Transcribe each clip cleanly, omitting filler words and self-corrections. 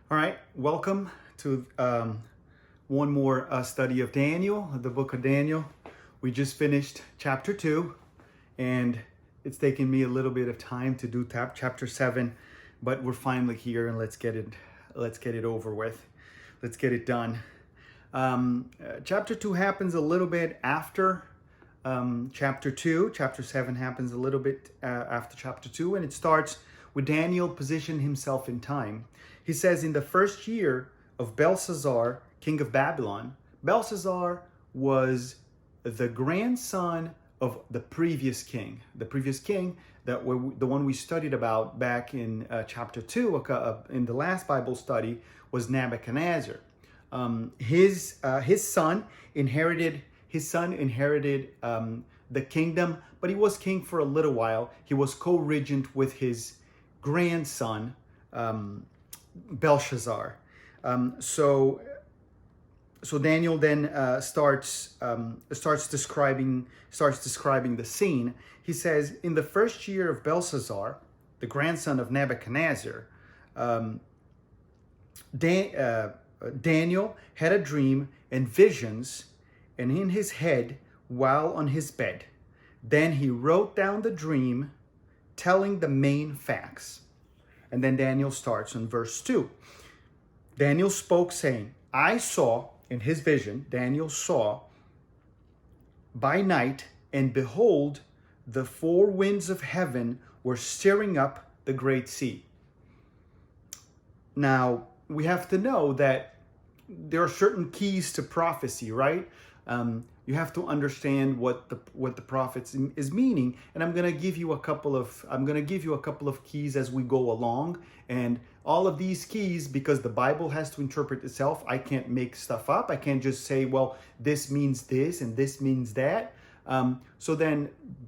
All right, welcome to one more study of Daniel, the book of Daniel. We just finished chapter 2, and it's taken me a little bit of time to do chapter 7, but we're finally here, and let's get it over with. Let's get it done. Chapter 2 happens a little bit after chapter 2. Chapter 7 happens a little bit after chapter 2, and it starts with Daniel positioning himself in time. He says, in the first year of Belshazzar, king of Babylon. Belshazzar was the grandson of the previous king. The previous king, the one we studied about back in chapter 2, in the last Bible study, was Nebuchadnezzar. His son inherited the kingdom, but he was king for a little while. He was co-regent with his grandson, Belshazzar. So Daniel then starts describing the scene. He says, in the first year of Belshazzar, the grandson of Nebuchadnezzar, Daniel had a dream and visions, and in his head while on his bed. Then he wrote down the dream, telling the main facts. And then Daniel starts in verse 2. Daniel spoke, saying, I saw, in his vision, Daniel saw by night, and behold, the four winds of heaven were stirring up the great sea. Now, we have to know that there are certain keys to prophecy, right? You have to understand what the prophets is meaning, and I'm going to give you a couple of keys as we go along. And all of these keys, because the Bible has to interpret itself, I can't make stuff up. I can't just say, well, this means this and this means that. But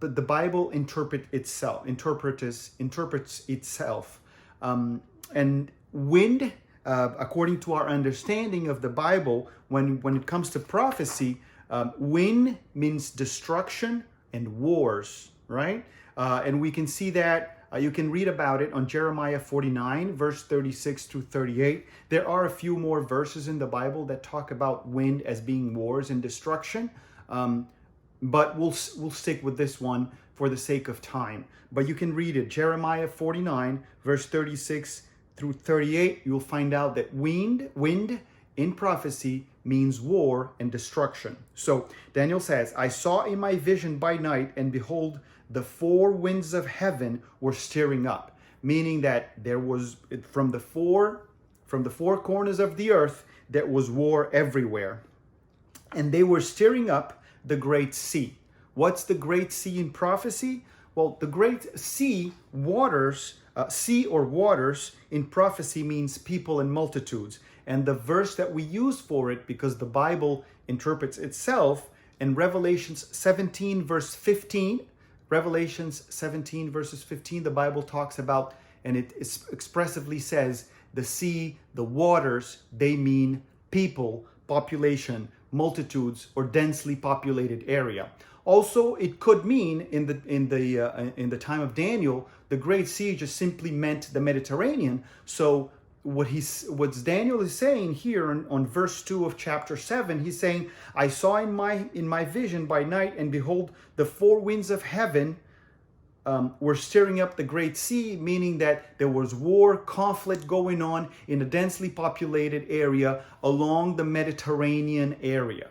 the Bible interprets itself. And wind, according to our understanding of the Bible, when it comes to prophecy, wind means destruction and wars, right? And we can see that, you can read about it on Jeremiah 49, verse 36 through 38. There are a few more verses in the Bible that talk about wind as being wars and destruction, but we'll stick with this one for the sake of time. But you can read it, Jeremiah 49, verse 36 through 38. You'll find out that wind in prophecy means war and destruction. So Daniel says, I saw in my vision by night, and behold, the four winds of heaven were stirring up, meaning that there was, from the four corners of the earth, there was war everywhere. And they were stirring up the great sea. What's the great sea in prophecy? Well, the great sea, sea or waters in prophecy means people and multitudes. And the verse that we use for it, because the Bible interprets itself, in Revelations 17, verse 15, Revelations 17, verses 15, the Bible talks about, and it expressively says, the sea, the waters, they mean people, population, multitudes, or densely populated area. Also, it could mean in the time of Daniel, the Great Sea just simply meant the Mediterranean. So what Daniel is saying here on verse 2 of chapter 7, he's saying, I saw in my vision by night, and behold, the four winds of heaven were stirring up the great sea, meaning that there was war, conflict going on in a densely populated area along the Mediterranean area.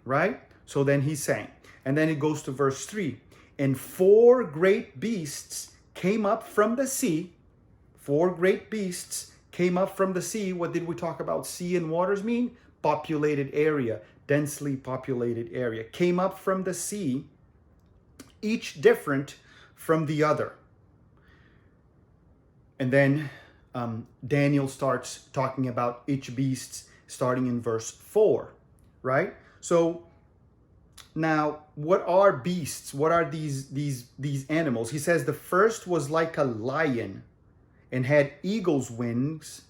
Right? So then he's saying, and then it goes to verse 3, and four great beasts came up from the sea. Four great beasts came up from the sea. What did we talk about sea and waters mean? Populated area, densely populated area. Came up from the sea, each different from the other. And then Daniel starts talking about each beast starting in verse 4, right? So now, what are beasts? What are these animals? He says the first was like a lion and had eagle's wings.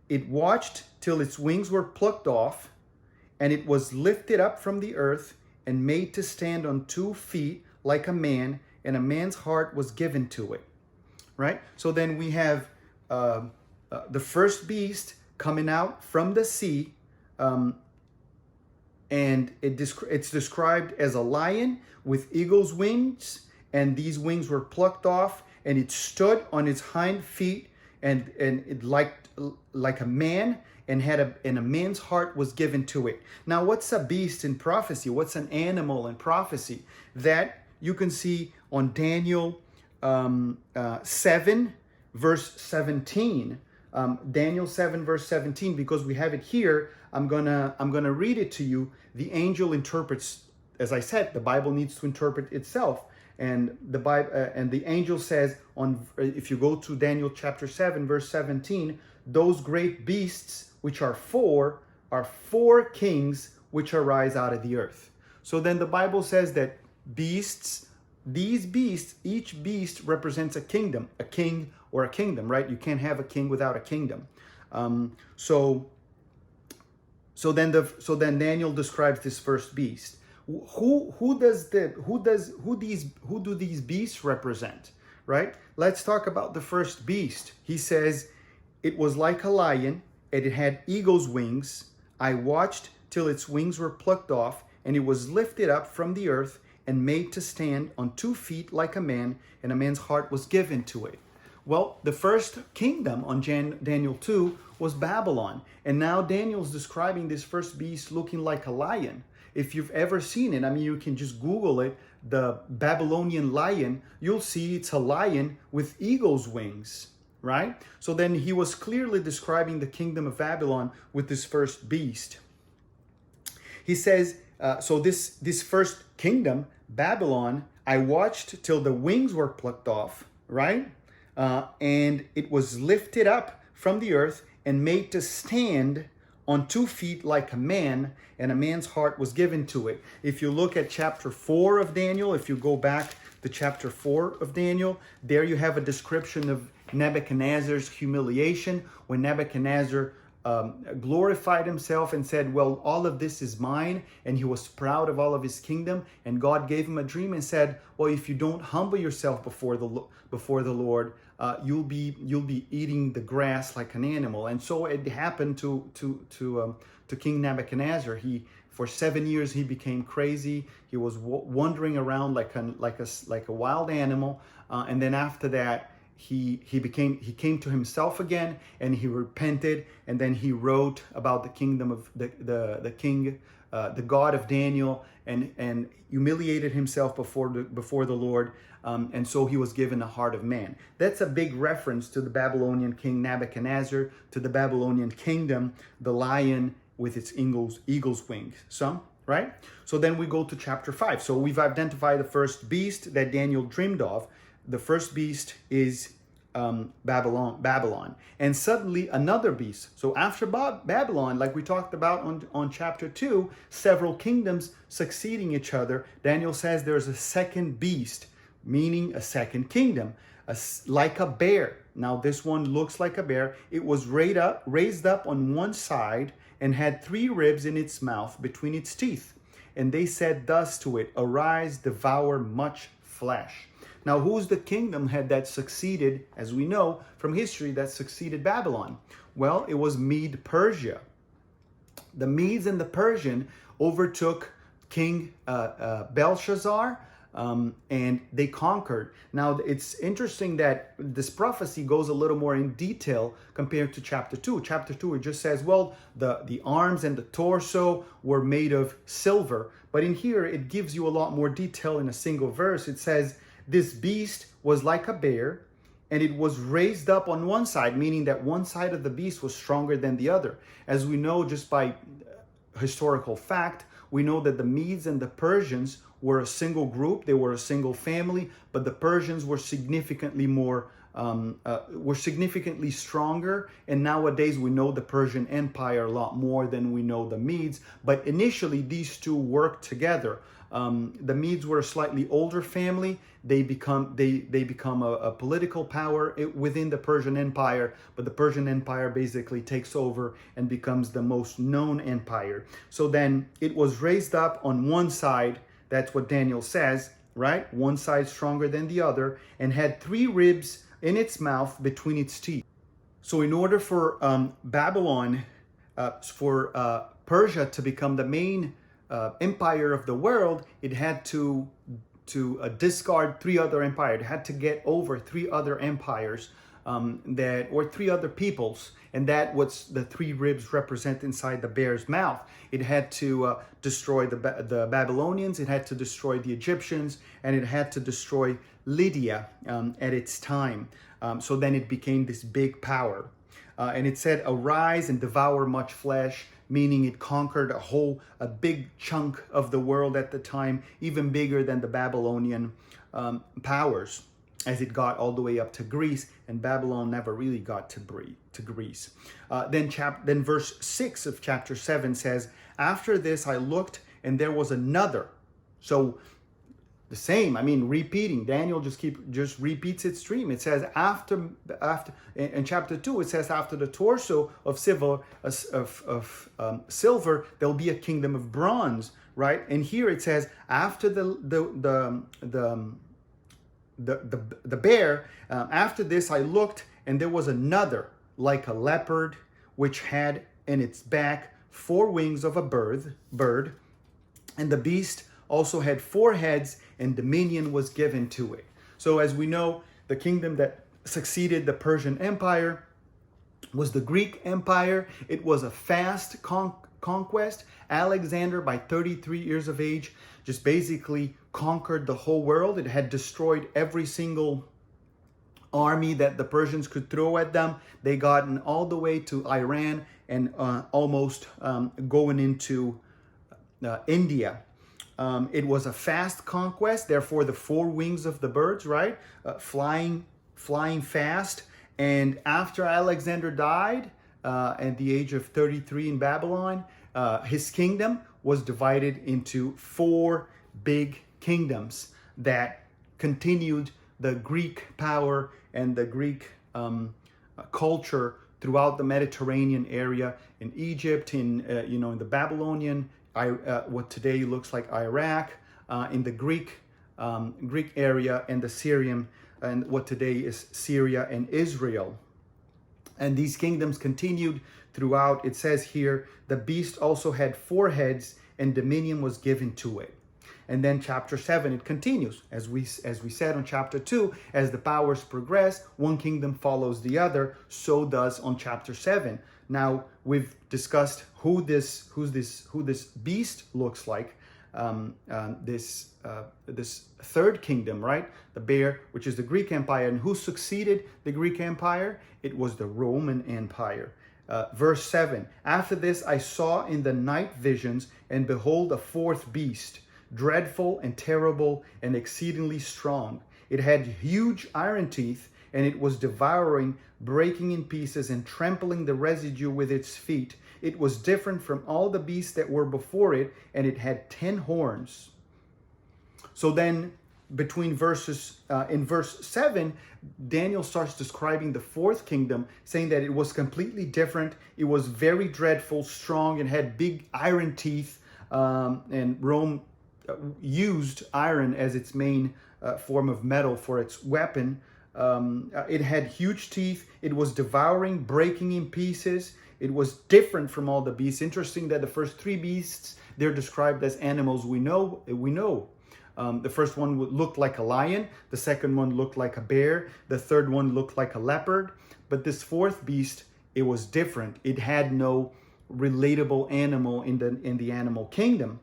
It watched till its wings were plucked off, and it was lifted up from the earth and made to stand on 2 feet like a man, and a man's heart was given to it. Right? So then we have the first beast coming out from the sea, and it's described as a lion with eagle's wings, and these wings were plucked off, and it stood on its hind feet, and it like a man, and a man's heart was given to it. Now, what's a beast in prophecy? What's an animal in prophecy? That you can see on Daniel 7 verse 17. Daniel 7 verse 17, because we have it here. I'm gonna read it to you. The angel interprets, as I said, the Bible needs to interpret itself, and the Bible and the angel says, if you go to Daniel chapter 7 verse 17, those great beasts which are four kings which arise out of the earth. So then the Bible says that these beasts, each beast represents a kingdom, a king or a kingdom, right? You can't have a king without a kingdom. So then Daniel describes this first beast. Who do these beasts represent, right? Let's talk about the first beast. He says, it was like a lion, and it had eagle's wings. I watched till its wings were plucked off, and it was lifted up from the earth and made to stand on 2 feet like a man, and a man's heart was given to it. Well, the first kingdom on Daniel 2 was Babylon. And now Daniel's describing this first beast looking like a lion. If you've ever seen it, I mean, you can just Google it, the Babylonian lion. You'll see it's a lion with eagle's wings, right? So then he was clearly describing the kingdom of Babylon with this first beast. He says, so this first kingdom, Babylon, I watched till the wings were plucked off, right? And it was lifted up from the earth and made to stand on 2 feet like a man, and a man's heart was given to it. If you look at chapter 4 of Daniel, if you go back to chapter 4 of Daniel, there you have a description of Nebuchadnezzar's humiliation, when Nebuchadnezzar glorified himself and said, well, all of this is mine, and he was proud of all of his kingdom, and God gave him a dream and said, well, if you don't humble yourself before the Lord, you'll be eating the grass like an animal. And so it happened to King Nebuchadnezzar. For 7 years he became crazy. He was wandering around like a wild animal, and then after that he came to himself again, and he repented, and then he wrote about the kingdom of the king, the God of Daniel, and humiliated himself before the Lord, and so he was given a heart of man. That's a big reference to the Babylonian king Nebuchadnezzar, to the Babylonian kingdom, the lion with its eagle's wings. Right? So then we go to chapter 5. So we've identified the first beast that Daniel dreamed of. The first beast is Babylon. And suddenly another beast. So after Babylon, like we talked about on chapter 2, several kingdoms succeeding each other, Daniel says there's a second beast, meaning a second kingdom, like a bear. Now this one looks like a bear. It was raised up on one side and had 3 ribs in its mouth between its teeth. And they said thus to it, arise, devour much flesh. Now, who's the kingdom that succeeded, as we know from history, that succeeded Babylon? Well, it was Mede-Persia. The Medes and the Persian overtook King Belshazzar, and they conquered. Now, it's interesting that this prophecy goes a little more in detail compared to chapter 2. Chapter 2, it just says, well, the arms and the torso were made of silver. But in here, it gives you a lot more detail in a single verse. It says, this beast was like a bear, and it was raised up on one side, meaning that one side of the beast was stronger than the other. As we know, just by historical fact, we know that the Medes and the Persians were a single group. They were a single family, but the Persians were significantly stronger. And nowadays we know the Persian Empire a lot more than we know the Medes. But initially these two worked together. The Medes were a slightly older family. They become a political power within the Persian Empire, but the Persian Empire basically takes over and becomes the most known empire. So then it was raised up on one side. That's what Daniel says, right? One side stronger than the other, and had 3 ribs in its mouth between its teeth. So in order for Babylon, for Persia to become the main empire of the world, it had to discard three other empires. It had to get over three other empires or three other peoples, and that what the three ribs represent inside the bear's mouth. It had to destroy the Babylonians, it had to destroy the Egyptians, and it had to destroy Lydia at its time. So then it became this big power. And it said, arise and devour much flesh, meaning it conquered a big chunk of the world at the time, even bigger than the Babylonian powers, as it got all the way up to Greece, and Babylon never really got to Greece. Then verse 6 of chapter 7 says, after this I looked, and there was another. So the same, repeating. Daniel just repeats its stream. It says after in chapter 2, it says after the torso of silver, there'll be a kingdom of bronze, right? And here it says after the bear. After this, I looked, and there was another like a leopard, which had in its back 4 wings of a bird, and the beast also had 4 heads, and dominion was given to it. So as we know, the kingdom that succeeded the Persian Empire was the Greek Empire. It was a fast conquest. Alexander, by 33 years of age, just basically conquered the whole world. It had destroyed every single army that the Persians could throw at them. They gotten all the way to Iran and almost going into India. It was a fast conquest, therefore the 4 wings of the birds, right? Flying fast. And after Alexander died at the age of 33 in Babylon, his kingdom was divided into 4 big kingdoms that continued the Greek power and the Greek culture throughout the Mediterranean area, in Egypt, in the Babylonian, what today looks like Iraq, in the Greek area, and the Syrian, and what today is Syria and Israel. And these kingdoms continued throughout. It says here, the beast also had 4 heads, and dominion was given to it. And then chapter 7, it continues. As we said on chapter 2, as the powers progress, one kingdom follows the other. So does on chapter 7. Now we've discussed who this beast looks like. This third kingdom, right? The bear, which is the Greek Empire. And who succeeded the Greek Empire? It was the Roman Empire. Verse 7, after this I saw in the night visions, and behold, a 4th beast, dreadful and terrible and exceedingly strong. It had huge iron teeth, and it was devouring, breaking in pieces, and trampling the residue with its feet. It was different from all the beasts that were before it, and it had 10 horns. So then, between in verse 7, Daniel starts describing the 4th kingdom, saying that it was completely different. It was very dreadful, strong, and had big iron teeth, and Rome used iron as its main form of metal for its weapon. It had huge teeth. It was devouring, breaking in pieces. It was different from all the beasts. Interesting that the first 3 beasts, they're described as animals we know. The first one looked like a lion. The second one looked like a bear. The third one looked like a leopard. But this 4th beast, it was different. It had no relatable animal in the animal kingdom.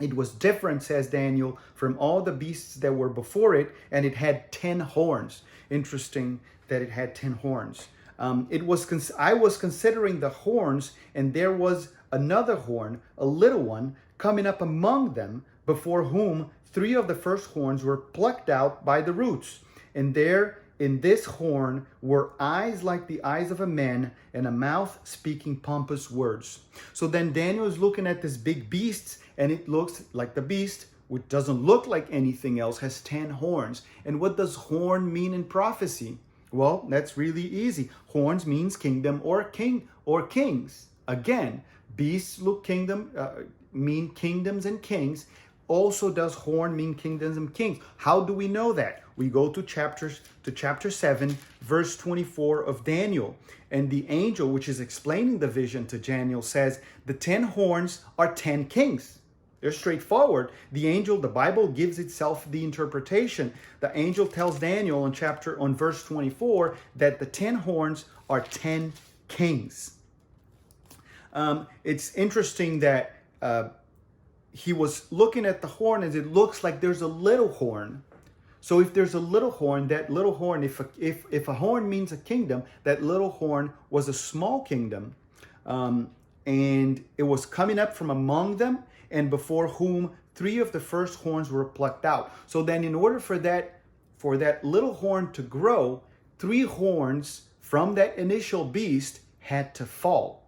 It was different, says Daniel, from all the beasts that were before it, and it had 10 horns. Interesting that it had 10 horns. I was considering the horns, and there was another horn, a little one, coming up among them, before whom 3 of the first horns were plucked out by the roots. And there in this horn were eyes like the eyes of a man, and a mouth speaking pompous words. So then Daniel is looking at this big beast, and it looks like the beast, which doesn't look like anything else, has 10 horns. And what does horn mean in prophecy? Well, that's really easy. Horns means kingdom or king or kings. Again, beasts mean kingdoms and kings. also does horn mean kingdoms and kings? How do we know that? We go to chapter 7, verse 24 of Daniel. And the angel, which is explaining the vision to Daniel, says, the 10 horns are 10 kings. They're straightforward. The Bible gives itself the interpretation. The angel tells Daniel on verse 24 that the 10 horns are 10 kings. It's interesting that he was looking at the horn as it looks like there's a little horn. So if there's a little horn, that little horn, if a horn means a kingdom, that little horn was a small kingdom. And it was coming up from among them, and before whom 3 of the first horns were plucked out. So then in order for that little horn to grow, 3 horns from that initial beast had to fall.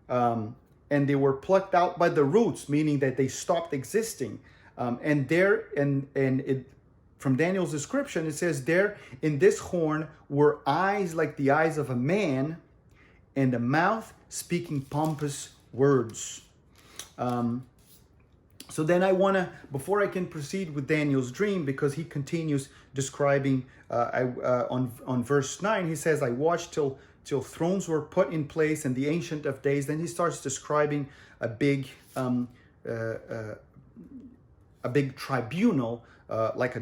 And they were plucked out by the roots, meaning that they stopped existing. From Daniel's description, it says there in this horn were eyes like the eyes of a man, and a mouth speaking pompous words. So then I want to, before I can proceed with Daniel's dream, because he continues describing on verse 9, he says, I watched till thrones were put in place and the Ancient of Days. Then he starts describing a big tribunal, like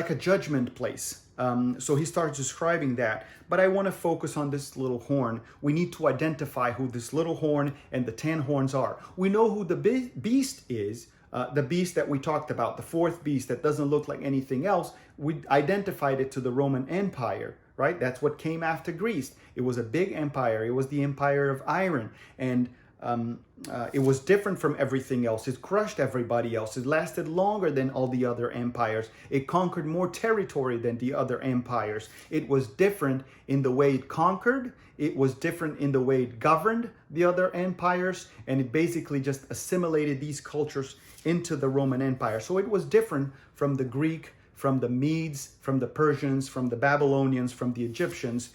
a judgment place. So he starts describing that. But I want to focus on this little horn. We need to identify who this little horn and the 10 horns are. We know who the beast is, the beast that we talked about, the 4th beast that doesn't look like anything else. We identified it to the Roman Empire, right? That's what came after Greece. It was a big empire. It was the empire of iron. And it was different from everything else. It crushed everybody else. It lasted longer than all the other empires. It conquered more territory than the other empires. It was different in the way it conquered. It was different in the way it governed the other empires. And it basically just assimilated these cultures into the Roman Empire. So it was different from the Greek, from the Medes, from the Persians, from the Babylonians, from the Egyptians,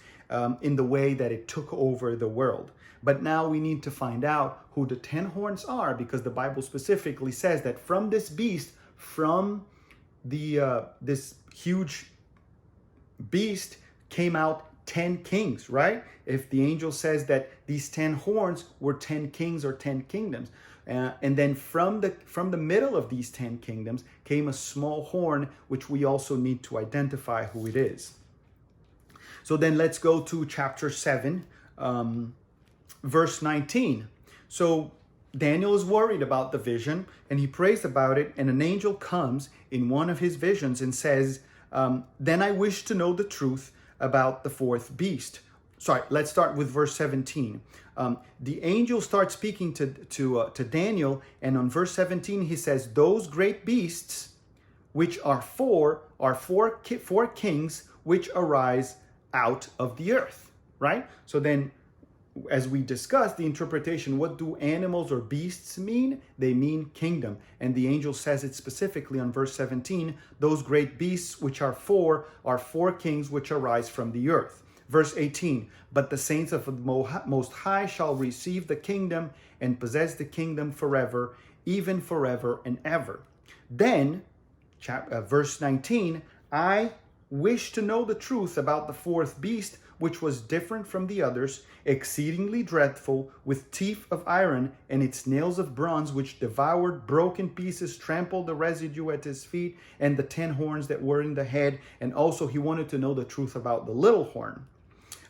in the way that it took over the world. But now we need to find out who the 10 horns are, because the Bible specifically says that from this beast, from this huge beast, came out 10 kings, right? If the angel says that these 10 horns were 10 kings or 10 kingdoms. And then from the middle of these 10 kingdoms came a small horn, which we also need to identify who it is. So then let's go to chapter 7. Verse 19. So Daniel is worried about the vision and he prays about it. And an angel comes in one of his visions and says, then I wish to know the truth about the 4th beast. Sorry, let's start with verse 17. The angel starts speaking to Daniel. And on verse 17, he says, those great beasts, which are four kings, which arise out of the earth, right? So then, as we discussed, the interpretation, what do animals or beasts mean? They mean kingdom. And the angel says it specifically on verse 17, those great beasts which are four kings which arise from the earth. Verse 18, but the saints of the Most High shall receive the kingdom and possess the kingdom forever, even forever and ever. Then, verse 19, I wish to know the truth about the 4th beast, which was different from the others, exceedingly dreadful, with teeth of iron and its nails of bronze, which devoured, broke in pieces, trampled the residue at his feet, and the 10 horns that were in the head. And also he wanted to know the truth about the little horn.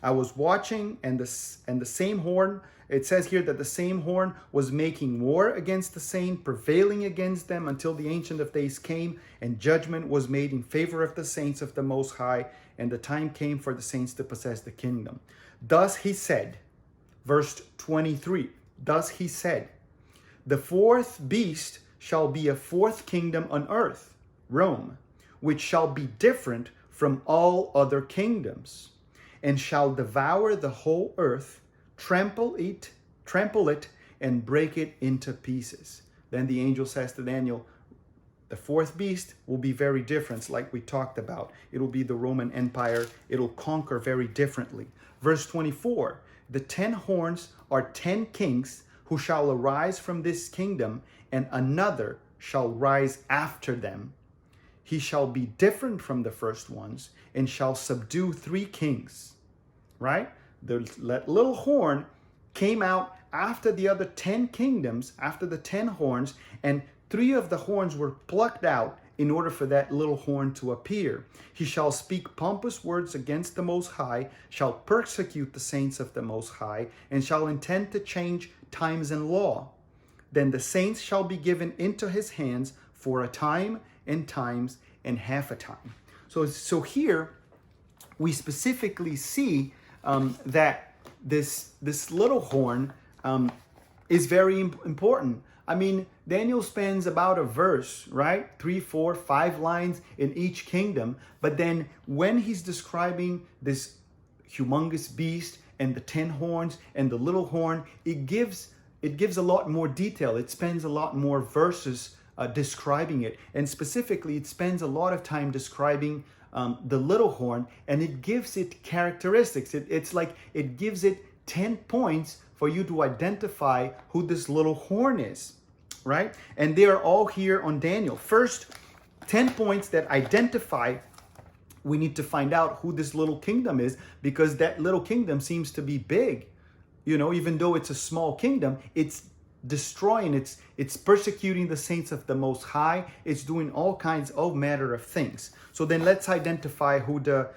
I was watching, and the same horn, it says here that the same horn was making war against the saint, prevailing against them until the Ancient of Days came, and judgment was made in favor of the saints of the Most High, and the time came for the saints to possess the kingdom. Thus he said, verse 23, thus he said, the 4th beast shall be a 4th kingdom on earth, Rome, which shall be different from all other kingdoms, and shall devour the whole earth, trample it, and break it into pieces. Then the angel says to Daniel, the 4th beast will be very different, like we talked about. It'll be the Roman Empire. It'll conquer very differently. Verse 24, the 10 horns are 10 kings who shall arise from this kingdom, and another shall rise after them. He shall be different from the first ones, and shall subdue 3 kings. Right? That little horn came out after the other 10 kingdoms, after the 10 horns, and 3 of the horns were plucked out in order for that little horn to appear. He shall speak pompous words against the Most High, shall persecute the saints of the Most High, and shall intend to change times and law. Then the saints shall be given into his hands for a time and times and half a time. So here we specifically see that this little horn is very important. I mean, Daniel spends about a verse, right? 3, 4, 5 lines in each kingdom. But then when he's describing this humongous beast and the 10 horns and the little horn, it gives a lot more detail. It spends a lot more verses describing it. And specifically, it spends a lot of time describing the little horn, and it gives it characteristics. It's like it gives it 10 points for you to identify who this little horn is, right? And they are all here on Daniel. First, 10 points that identify, we need to find out who this little kingdom is, because that little kingdom seems to be big. You know, even though it's a small kingdom, it's destroying, it's persecuting the saints of the Most High. It's doing all kinds of matter of things. So then let's identify who the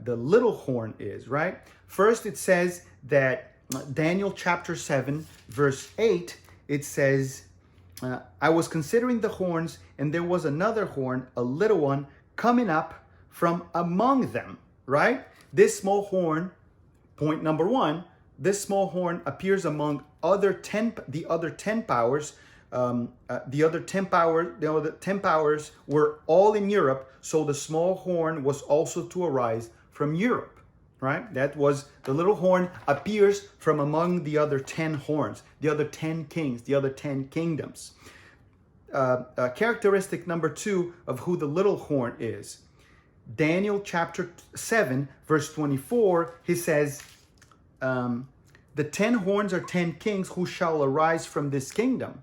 little horn is, right? First, it says that Daniel chapter 7, verse 8, it says, I was considering the horns, and there was another horn, a little one, coming up from among them, right? This small horn, point number 1, this small horn appears among the other 10 powers. The other 10 powers were all in Europe, so the small horn was also to arise from Europe, right? That was, the little horn appears from among the other 10 horns, the other 10 kings, the other 10 kingdoms. Characteristic number 2 of who the little horn is. Daniel chapter 7, verse 24, he says, the 10 horns are 10 kings who shall arise from this kingdom,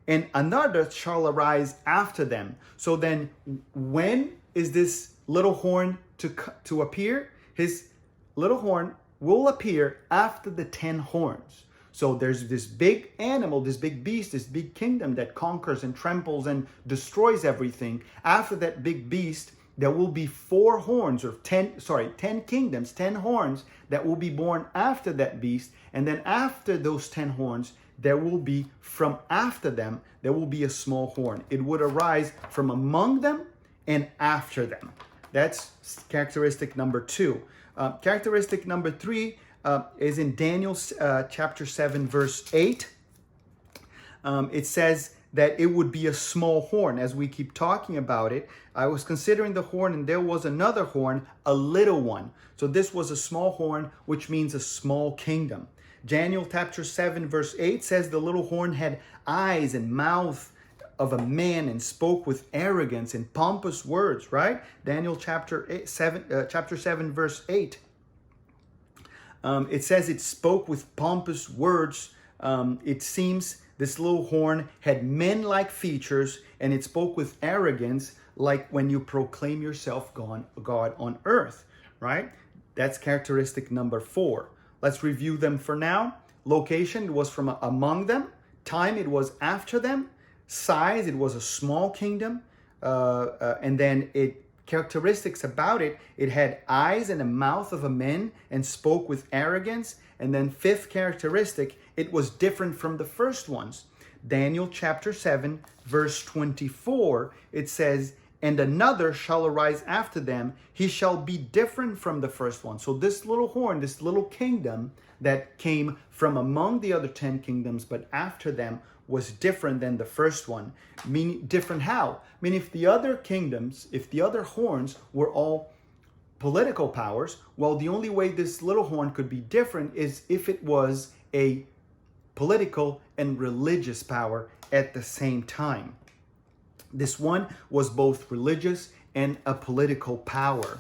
and another shall arise after them. So then, when is this little horn to appear? His little horn will appear after the 10 horns. So there's this big animal, this big beast, this big kingdom that conquers and tramples and destroys everything. After that big beast, there will be 4 horns, or 10 kingdoms, 10 horns that will be born after that beast. And then after those 10 horns, there will be, from after them, there will be a small horn. It would arise from among them and after them. That's characteristic number 2. Characteristic number 3 is in Daniel chapter 7, verse 8. It says that it would be a small horn. As we keep talking about it, I was considering the horn, and there was another horn, a little one. So this was a small horn, which means a small kingdom. Daniel chapter 7, verse 8 says the little horn had eyes and mouth of a man and spoke with arrogance and pompous words, right? Daniel chapter 7, verse 8. It says it spoke with pompous words. It seems this little horn had men-like features, and it spoke with arrogance, like when you proclaim yourself God on earth, right? That's characteristic number 4. Let's review them for now. Location, it was from among them. Time, it was after them. Size, it was a small kingdom. And then characteristics about it, it had eyes and a mouth of a man and spoke with arrogance. And then 5th characteristic, it was different from the first ones. Daniel chapter 7, verse 24, it says, and another shall arise after them. He shall be different from the first one. So this little horn, this little kingdom that came from among the other 10 kingdoms, but after them, was different than the first one. Meaning, different how? I mean, if the other kingdoms, if the other horns were all political powers, well, the only way this little horn could be different is if it was a political and religious power at the same time. This one was both religious and a political power.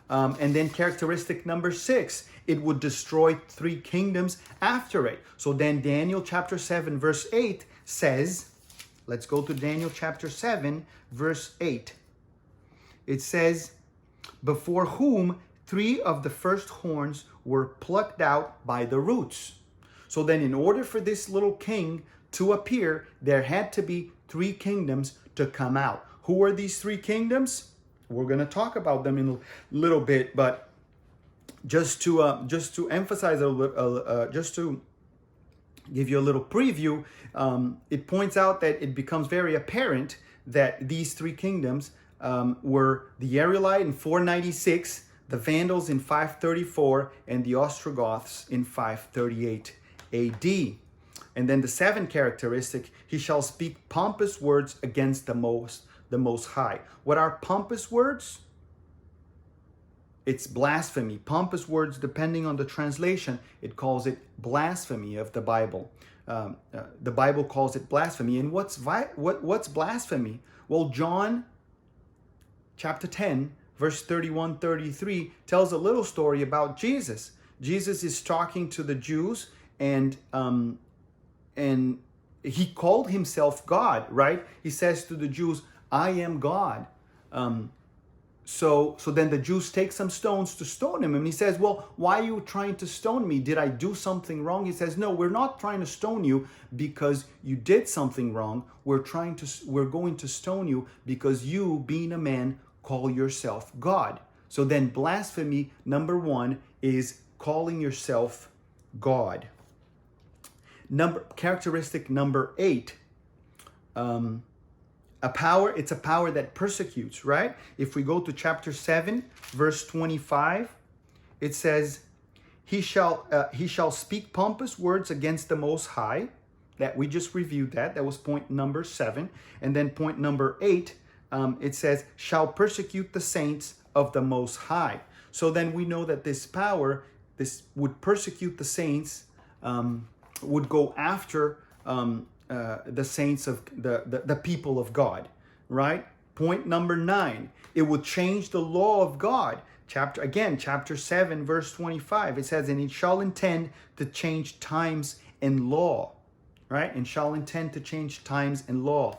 And then characteristic number 6, it would destroy 3 kingdoms after it. So then Daniel chapter 7 verse 8 says, let's go to Daniel chapter 7 verse 8. It says, before whom 3 of the first horns were plucked out by the roots. So then in order for this little king to appear, there had to be 3 kingdoms to come out. Who are these 3 kingdoms? We're going to talk about them in a little bit, but just to emphasize just to give you a little preview, it points out that it becomes very apparent that these 3 kingdoms were the Arielite in 496, the Vandals in 534, and the Ostrogoths in 538 AD. And then the 7th characteristic, he shall speak pompous words against the Most High. What are pompous words? It's blasphemy. Pompous words, depending on the translation, it calls it blasphemy of the Bible. The Bible calls it blasphemy. And what's blasphemy? Well, John chapter 10, verse 31, 33 tells a little story about Jesus. Jesus is talking to the Jews, and he called himself God, right? He says to the Jews, I am God. So then the Jews take some stones to stone him. And he says, well, why are you trying to stone me? Did I do something wrong? He says, no, we're not trying to stone you because you did something wrong. We're going to stone you because you, being a man, call yourself God. So then blasphemy number 1 is calling yourself God. Characteristic number 8, it's a power that persecutes, right? If we go to chapter 7, verse 25, it says, he shall speak pompous words against the Most High. That we just reviewed that. That was point number 7. And then point number 8, it says, shall persecute the saints of the Most High. So then we know that this power, this would persecute the saints, would go after the saints of the people of God, right? Point number 9, it would change the law of God. Chapter 7, verse 25, it says, and it shall intend to change times and law, right? And shall intend to change times and law.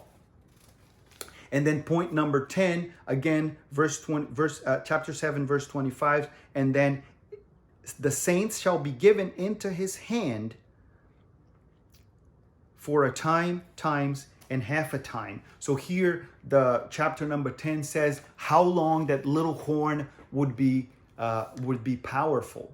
And then point number 10, again, chapter 7, verse 25, and then the saints shall be given into his hand for a time, times, and half a time. So here, the chapter number 10 says how long that little horn would be powerful,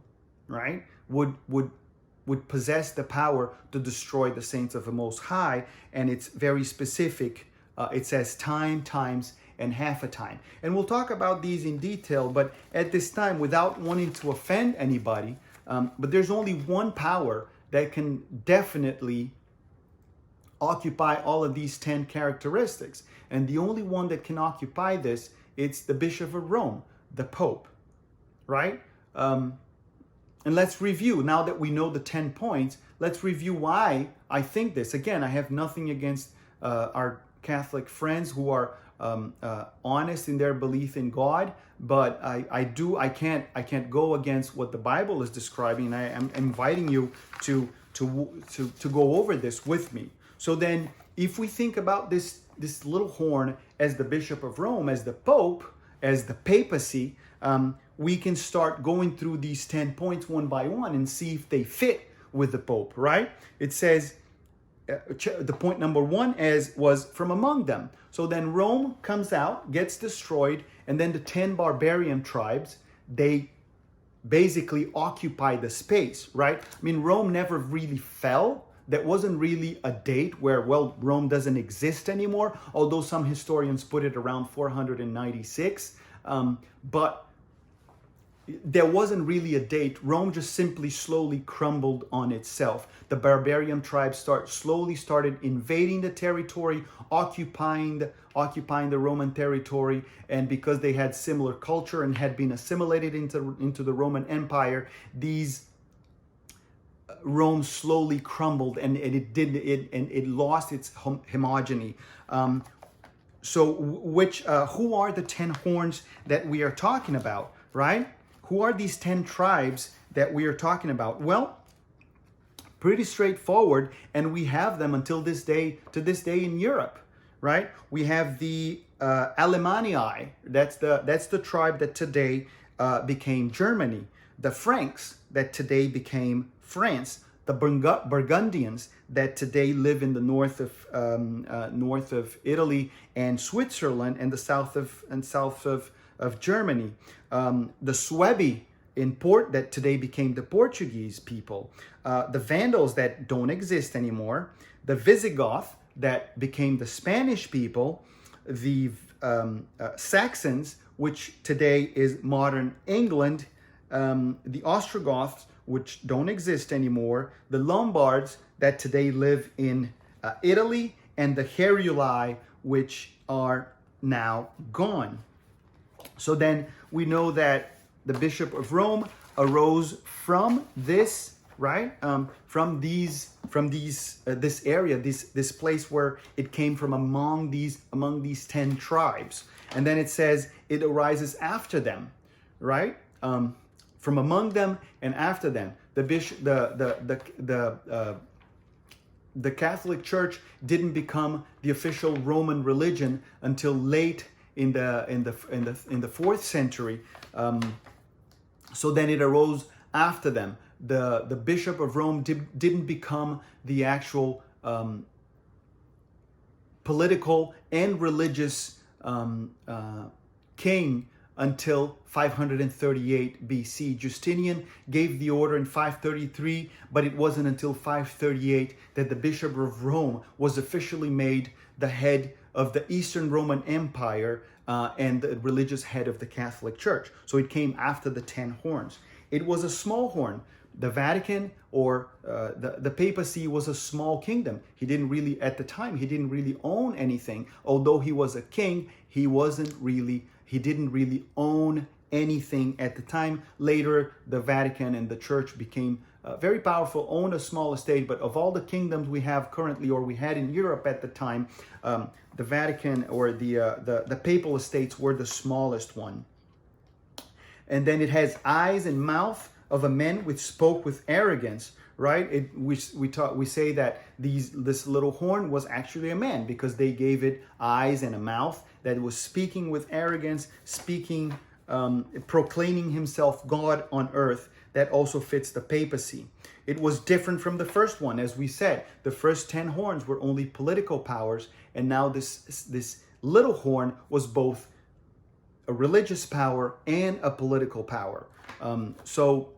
right? Would possess the power to destroy the saints of the Most High, and it's very specific. It says time, times, and half a time. And we'll talk about these in detail, but at this time, without wanting to offend anybody, but there's only one power that can definitely occupy all of these 10 characteristics. And the only one that can occupy this, it's the Bishop of Rome, the Pope, right? And let's review, now that we know the 10 points, let's review why I think this. Again, I have nothing against our Catholic friends who are honest in their belief in God, but I can't go against what the Bible is describing. And I am inviting you to go over this with me. So then, if we think about this little horn as the Bishop of Rome, as the Pope, as the papacy, we can start going through these 10 points one by one and see if they fit with the Pope, right? It says, the point number 1 was from among them. So then Rome comes out, gets destroyed, and then the 10 barbarian tribes, they basically occupy the space, right? I mean, Rome never really fell. That wasn't really a date where, well, Rome doesn't exist anymore, although some historians put it around 496. But there wasn't really a date. Rome just simply slowly crumbled on itself. The barbarian tribes slowly started invading the territory, occupying the Roman territory, and because they had similar culture and had been assimilated into the Roman Empire, Rome slowly crumbled, and it lost its homogeny. So who are the 10 horns that we are talking about? right? Who are these 10 tribes that we are talking about? Well, pretty straightforward, and we have them until this day, to this day in Europe, right? We have the Alemanni, that's the tribe that today became Germany. The Franks, that today became France. The Burgundians, that today live in the north of Italy and Switzerland, and the south of Germany. The Suebi that today became the Portuguese people. The Vandals, that don't exist anymore. The Visigoth, that became the Spanish people. The Saxons, which today is modern England. The Ostrogoths, which don't exist anymore. The Lombards, that today live in Italy. And the Heruli, which are now gone. So then we know that the Bishop of Rome arose from this, right? From this area, this place where it came from among these 10 tribes. And then it says it arises after them, right? From among them and after them. The Catholic Church didn't become the official Roman religion until late in the 4th century. So then it arose after them. The Bishop of Rome didn't become the actual political and religious king until 538 BC. Justinian gave the order in 533, but it wasn't until 538 that the Bishop of Rome was officially made the head of the Eastern Roman Empire and the religious head of the Catholic Church. So it came after the 10 horns. It was a small horn. The Vatican or the papacy was a small kingdom. He didn't really own anything. Although he was a king, he didn't really own anything at the time. Later, the Vatican and the church became very powerful, owned a small estate, but of all the kingdoms we have currently, or we had in Europe at the time, the Vatican or the papal estates were the smallest one. And then it has eyes and mouth of a man which spoke with arrogance, right? We say that this little horn was actually a man because they gave it eyes and a mouth that was speaking with arrogance, proclaiming himself God on earth. That also fits the papacy. It was different from the first one. As we said, the first 10 horns were only political powers, and now this little horn was both a religious power and a political power. So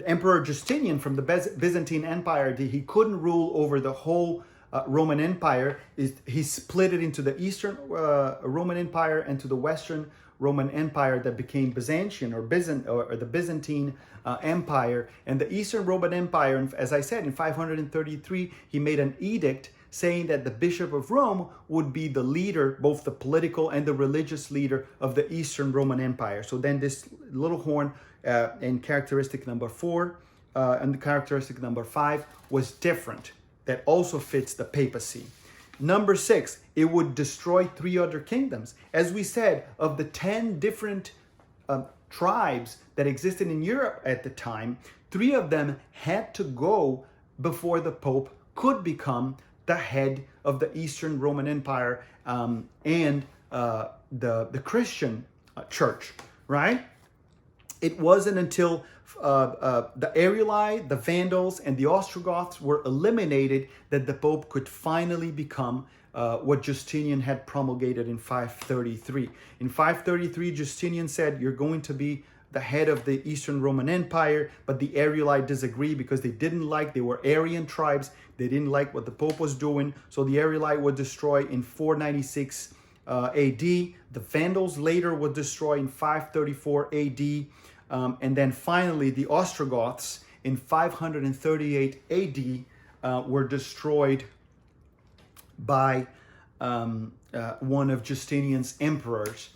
Emperor Justinian from the Byzantine Empire, he couldn't rule over the whole Roman Empire. He split it into the Eastern Roman Empire and to the Western Roman Empire that became Byzantian or the Byzantine Empire. And the Eastern Roman Empire, as I said, in 533, he made an edict saying that the Bishop of Rome would be the leader, both the political and the religious leader of the Eastern Roman Empire. So then this little horn in characteristic number 4 and the characteristic number 5 was different. That also fits the papacy. Number 6, it would destroy 3 other kingdoms. As we said, of the 10 different tribes that existed in Europe at the time, 3 of them had to go before the Pope could become the head of the Eastern Roman Empire and the Christian church, right? It wasn't until the Heruli, the Vandals, and the Ostrogoths were eliminated that the Pope could finally become what Justinian had promulgated in 533. In 533, Justinian said, you're going to be the head of the Eastern Roman Empire, but the Heruli disagree because they were Arian tribes. They didn't like what the Pope was doing. So the Heruli were destroyed in 496 AD. The Vandals later were destroyed in 534 AD. And then finally, the Ostrogoths in 538 AD were destroyed by one of Justinian's emperors.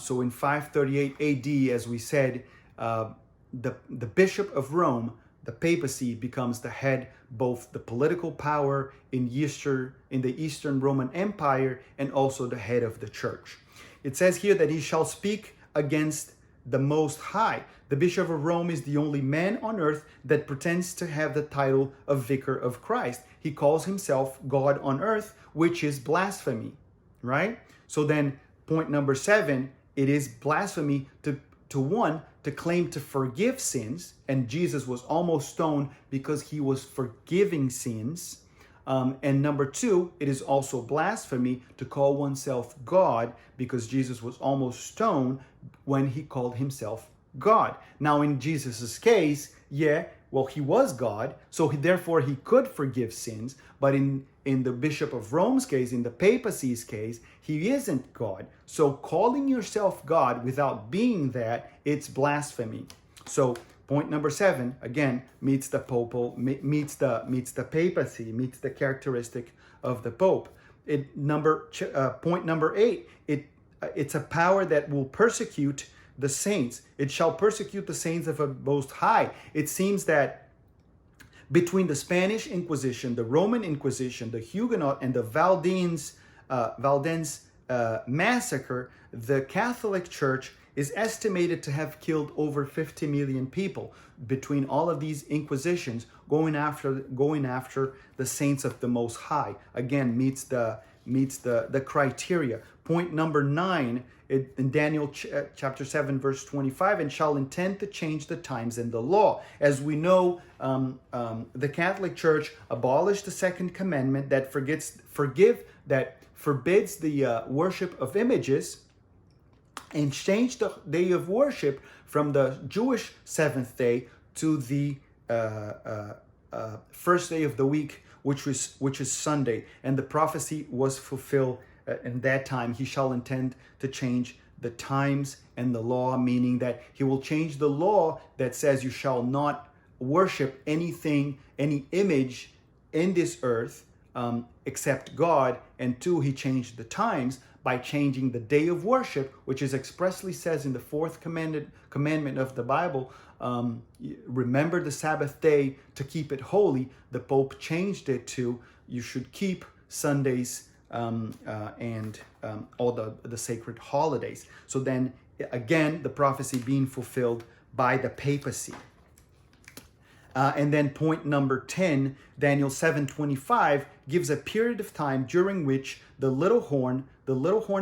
So in 538 AD, as we said, the Bishop of Rome, the papacy, becomes the head, both the political power in the Eastern Roman Empire and also the head of the church. It says here that he shall speak against the Most High. The Bishop of Rome is the only man on earth that pretends to have the title of Vicar of Christ. He calls himself God on earth, which is blasphemy, right? So then point number 7, it is blasphemy to claim to forgive sins, and Jesus was almost stoned because he was forgiving sins. And number 2, it is also blasphemy to call oneself God, because Jesus was almost stoned when he called himself God. Now, in Jesus's case, he was God, so therefore he could forgive sins. But in the Bishop of Rome's case, in the papacy's case, he isn't God. So calling yourself God without being that, it's blasphemy. So point number 7 again meets the papacy, meets the characteristic of the Pope. Point number 8, it's a power that will persecute the saints. It shall persecute the saints of a Most High. It seems that between the Spanish Inquisition, the Roman Inquisition, the Huguenot, and the Valdense massacre, the Catholic Church is estimated to have killed over 50 million people between all of these inquisitions, going after the saints of the Most High. Again, meets the criteria. Point number 9, in Daniel chapter 7, verse 25, and shall intend to change the times and the law. As we know, the Catholic Church abolished the second commandment that forbids the worship of images, and changed the day of worship from the Jewish seventh day to the first day of the week, which is Sunday. And the prophecy was fulfilled in that time. He shall intend to change the times and the law, meaning that he will change the law that says you shall not worship anything, any image in this earth except God. And 2, he changed the times by changing the day of worship, which is expressly says in the 4th commandment of the Bible, remember the Sabbath day to keep it holy. The Pope changed it to you should keep Sundays and all the sacred holidays. So then again, the prophecy being fulfilled by the papacy. And then point number 10, Daniel 7:25 gives a period of time during which the little horn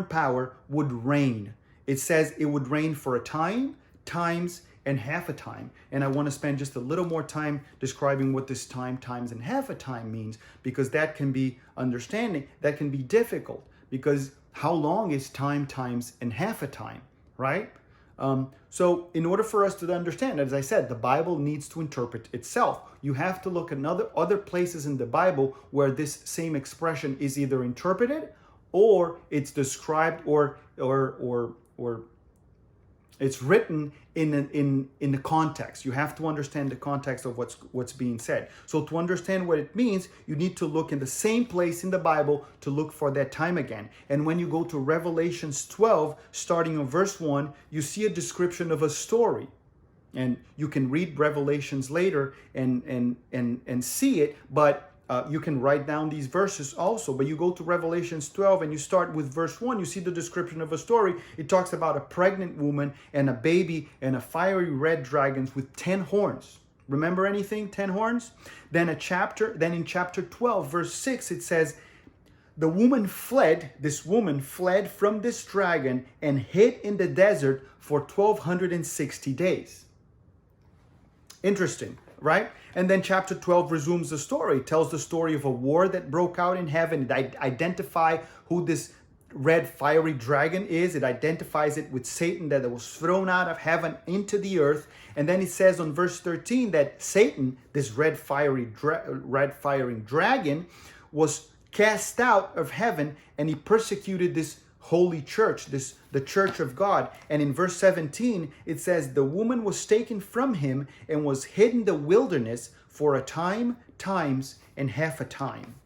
power would reign. It says it would reign for a time, times, and half a time. And I want to spend just a little more time describing what this time, times, and half a time means, because that can be difficult, because how long is time, times, and half a time, right? So in order for us to understand, as I said, the Bible needs to interpret itself. You have to look at other places in the Bible where this same expression is either interpreted or it's described or it's written in the context. You have to understand the context of what's being said. So to understand what it means, you need to look in the same place in the Bible to look for that time again. And when you go to Revelations 12, starting on verse 1, you see a description of a story. And you can read Revelations later and see it, but you can write down these verses also. But you go to Revelations 12 and you start with verse 1, you see the description of a story. It talks about a pregnant woman and a baby and a fiery red dragon with 10 horns. Remember anything? 10 horns? Then in chapter 12, verse 6, it says, this woman fled from this dragon and hid in the desert for 1,260 days. Interesting, right? And then chapter 12 resumes the story, tells the story of a war that broke out in heaven. It identifies who this red fiery dragon is. It identifies it with Satan, that it was thrown out of heaven into the earth. And then it says on verse 13 that Satan, this red firing dragon, was cast out of heaven, and he persecuted this holy church, the church of God. And in verse 17, it says, the woman was taken from him and was hid in the wilderness for a time, times, and half a time.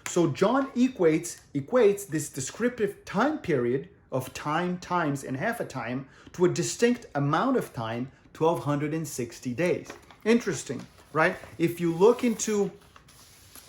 So John equates this descriptive time period of time, times, and half a time to a distinct amount of time, 1,260 days. Interesting, right? If you look into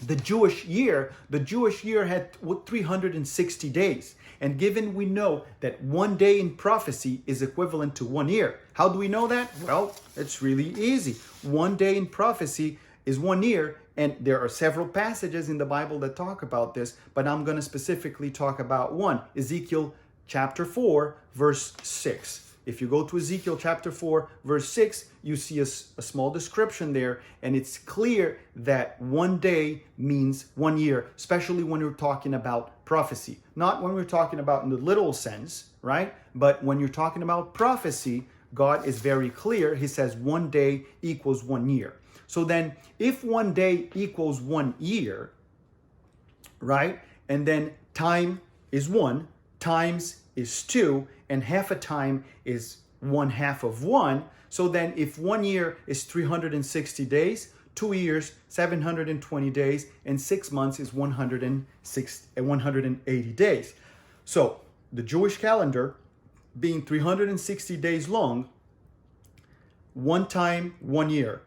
the Jewish year had 360 days. And given we know that one day in prophecy is equivalent to 1 year, how do we know that? Well, it's really easy. One day in prophecy is 1 year, and there are several passages in the Bible that talk about this, but I'm going to specifically talk about one, Ezekiel chapter 4, verse 6. If you go to Ezekiel chapter 4, verse 6, you see a small description there, and it's clear that 1 day means 1 year, especially when you're talking about prophecy. Not when we're talking about in the literal sense, right? But when you're talking about prophecy, God is very clear. He says 1 day equals 1 year. So then, if 1 day equals 1 year, right? And then time is 1, times is 2, and half a time is 1/2 of 1. So then if 1 year is 360 days, 2 years, 720 days, and 6 months is 180 days. So the Jewish calendar being 360 days long, 1 time, 1 year,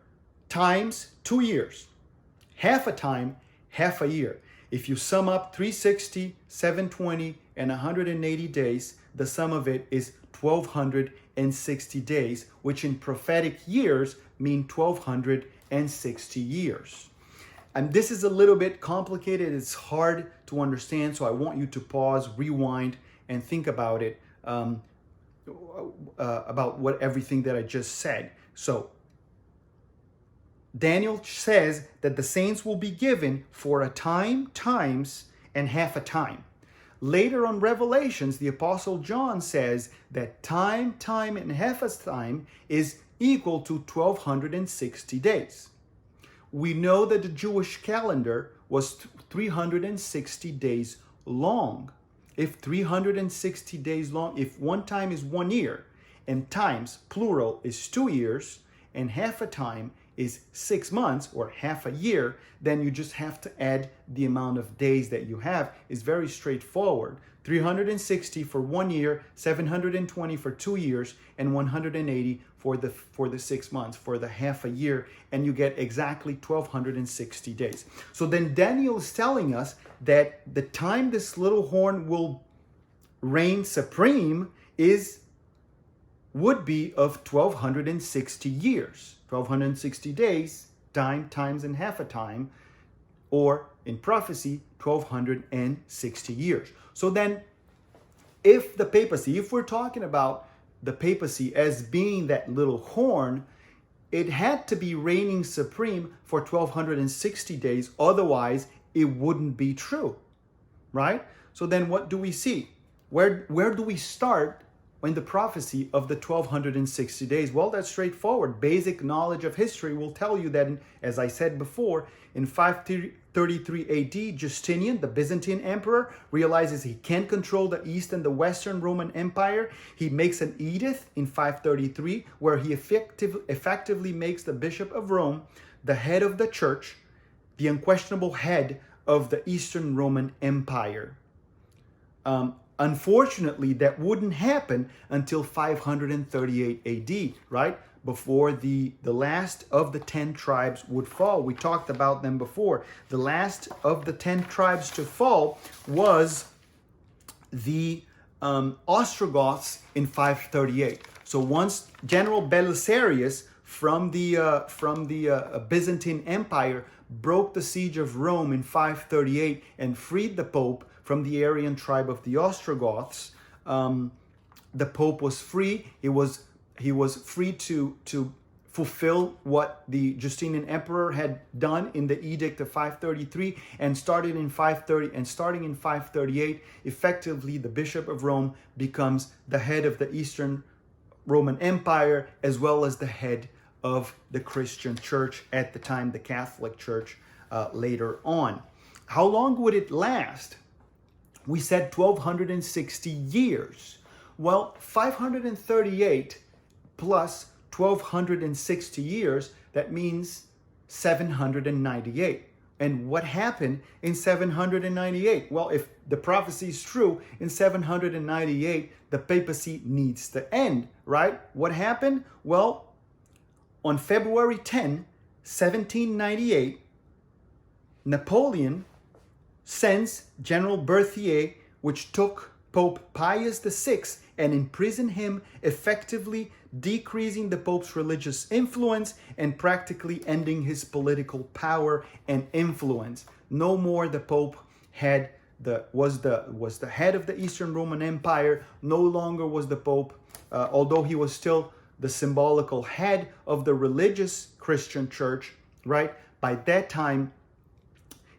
times 2 years, half a time, half a year. If you sum up 360, 720, and 180 days, the sum of it is 1,260 days, which in prophetic years mean 1,260 years. And this is a little bit complicated. It's hard to understand, so I want you to pause, rewind, and think about it, about everything that I just said. So Daniel says that the saints will be given for a time, times, and half a time. Later on Revelations, the Apostle John says that time, and half a time is equal to 1,260 days. We know that the Jewish calendar was 360 days long. If 360 days long, if 1 time is 1 year, and times, plural, is 2 years, and half a time is 6 months or half a year, then you just have to add the amount of days that you have. It's very straightforward. 360 for 1 year, 720 for 2 years, and 180 for the 6 months, for the half a year, and you get exactly 1,260 days. So then Daniel is telling us that the time this little horn will reign supreme would be of 1,260 years. 1,260 days, time, times, and half a time, or in prophecy, 1,260 years. So then, if the papacy, if we're talking about the papacy as being that little horn, it had to be reigning supreme for 1,260 days, otherwise it wouldn't be true, right? So then what do we see? Where do we start in the prophecy of the 1,260 days? Well, that's straightforward. Basic knowledge of history will tell you that, as I said before, in 533 AD, Justinian, the Byzantine emperor, realizes he can't control the East and the Western Roman Empire. He makes an edict in 533 where he effectively makes the Bishop of Rome the head of the church, the unquestionable head of the Eastern Roman Empire. Unfortunately, that wouldn't happen until 538 AD, right? Before the last of the 10 tribes would fall. We talked about them before. The last of the 10 tribes to fall was the Ostrogoths in 538. So once General Belisarius from the Byzantine Empire broke the siege of Rome in 538 and freed the Pope from the Aryan tribe of the Ostrogoths, the Pope was free. He was free to fulfill what the Justinian Emperor had done in the Edict of 533, and starting in 538, effectively the Bishop of Rome becomes the head of the Eastern Roman Empire, as well as the head of the Christian Church at the time, the Catholic Church later on. How long would it last? We said 1,260 years. Well, 538 plus 1,260 years, that means 798. And what happened in 798? Well, if the prophecy is true, in 798, the papacy needs to end, right? What happened? Well, on February 10, 1798, Napoleon sends General Berthier, which took Pope Pius VI and imprisoned him, effectively decreasing the Pope's religious influence and practically ending his political power and influence. No more the Pope was the head of the Eastern Roman Empire. No longer was the Pope, although he was still the symbolical head of the religious Christian church, right? By that time,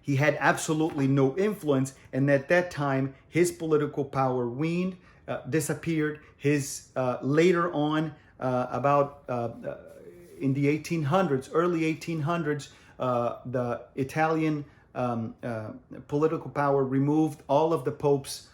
he had absolutely no influence, and at that time, his political power waned, disappeared. His later on, in the 1800s, early 1800s, the Italian political power removed all of the Pope's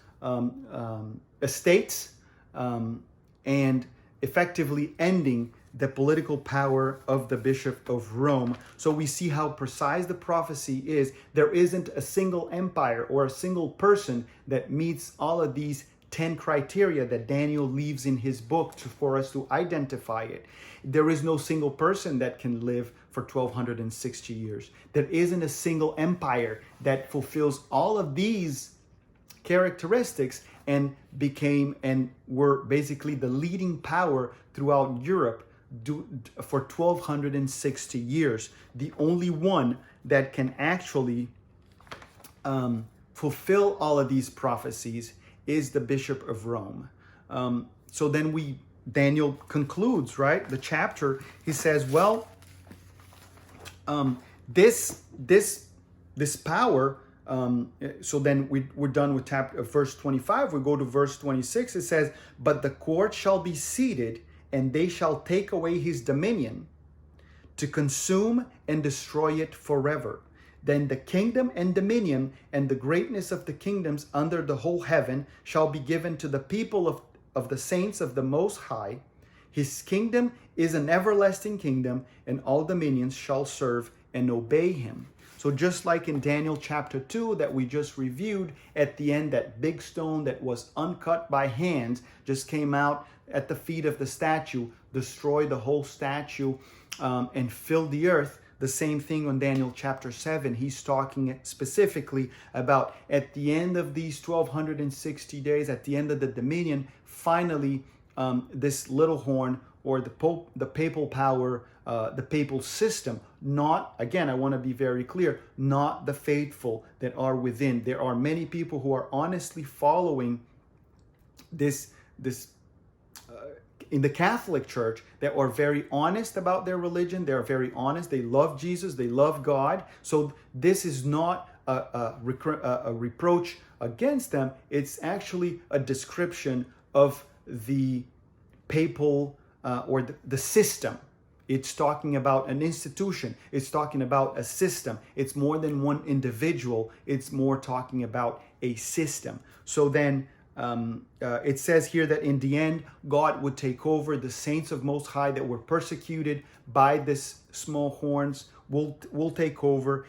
estates and effectively ending the political power of the Bishop of Rome. So we see how precise the prophecy is. There isn't a single empire or a single person that meets all of these 10 criteria that Daniel leaves in his book for us to identify it. There is no single person that can live for 1260 years. There isn't a single empire that fulfills all of these characteristics and were basically the leading power throughout Europe for 1260 years. The only one that can actually fulfill all of these prophecies is the Bishop of Rome. So then Daniel concludes, right, the chapter. He says, well, this power. So then we're done with verse 25. We go to verse 26. It says, but the court shall be seated, and they shall take away his dominion, to consume and destroy it forever. Then the kingdom and dominion and the greatness of the kingdoms under the whole heaven shall be given to the people of the saints of the Most High. His kingdom is an everlasting kingdom, and all dominions shall serve and obey him. So just like in Daniel chapter 2 that we just reviewed, at the end, that big stone that was uncut by hands just came out at the feet of the statue, destroyed the whole statue, and filled the earth. The same thing on Daniel chapter 7. He's talking specifically about at the end of these 1260 days, at the end of the dominion, finally this little horn, or the papal power, the papal system, not, again, I want to be very clear, not the faithful that are within. There are many people who are honestly following this in the Catholic Church that are very honest about their religion. They are very honest. They love Jesus. They love God. So this is not a reproach against them. It's actually a description of the papal or the system. It's talking about an institution. It's talking about a system. It's more than one individual. It's more talking about a system. So then it says here that in the end, God would take over. The saints of Most High that were persecuted by this small horns will take over.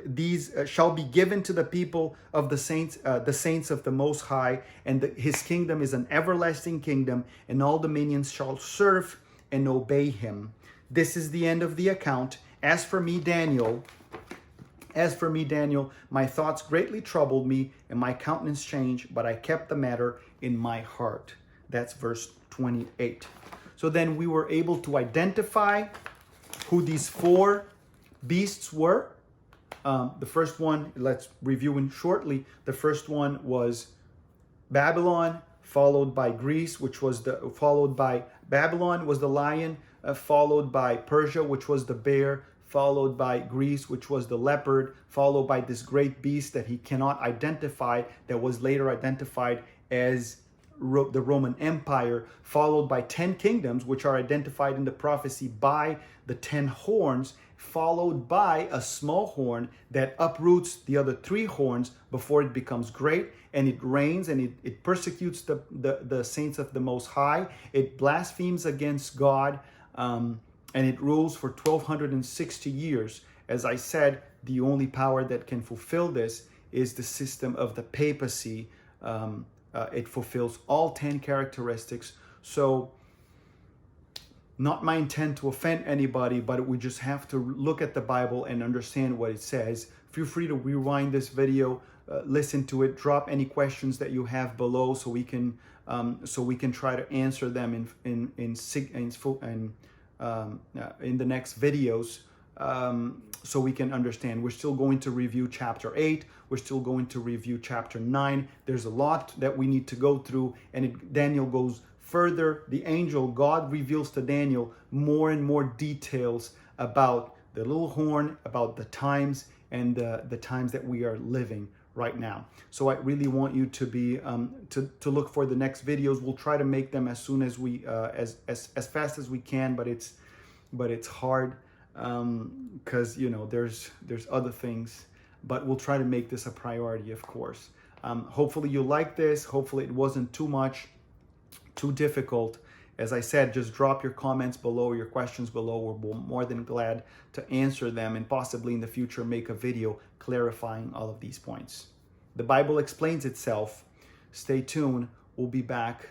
These shall be given to the people of the saints of the Most High, and his kingdom is an everlasting kingdom, and all dominions shall serve and obey him. This is the end of the account. As for me, Daniel, my thoughts greatly troubled me, and my countenance changed, but I kept the matter in my heart. That's verse 28. So then we were able to identify who these four beasts were. The first one, let's review it shortly. The first one was Babylon, followed by Greece, followed by Babylon was the lion, followed by Persia, which was the bear, followed by Greece, which was the leopard, followed by this great beast that he cannot identify, that was later identified as the Roman Empire, followed by 10 kingdoms, which are identified in the prophecy by the 10 horns, followed by a small horn that uproots the other 3 horns before it becomes great, and it reigns and it persecutes the saints of the Most High. It blasphemes against God, and it rules for 1260 years. As I said, the only power that can fulfill this is the system of the papacy. It fulfills all 10 characteristics. So, not my intent to offend anybody, but we just have to look at the Bible and understand what it says. Feel free to rewind this video, listen to it. Drop any questions that you have below, so we can try to answer them in the next videos, so we can understand. We're still going to review chapter 8. We're still going to review chapter 9. There's a lot that we need to go through, and Daniel goes further. The angel, God reveals to Daniel more and more details about the little horn, about the times, and the times that we are living right now. So I really want you to be to look for the next videos. We'll try to make them as soon as we as fast as we can, but it's hard, because there's other things, but we'll try to make this a priority, of course. Hopefully you like this. Hopefully it wasn't too difficult. As I said, just drop your comments below, your questions below. We're more than glad to answer them, and possibly in the future make a video clarifying all of these points. The Bible explains itself. Stay tuned. We'll be back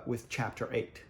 with chapter 8.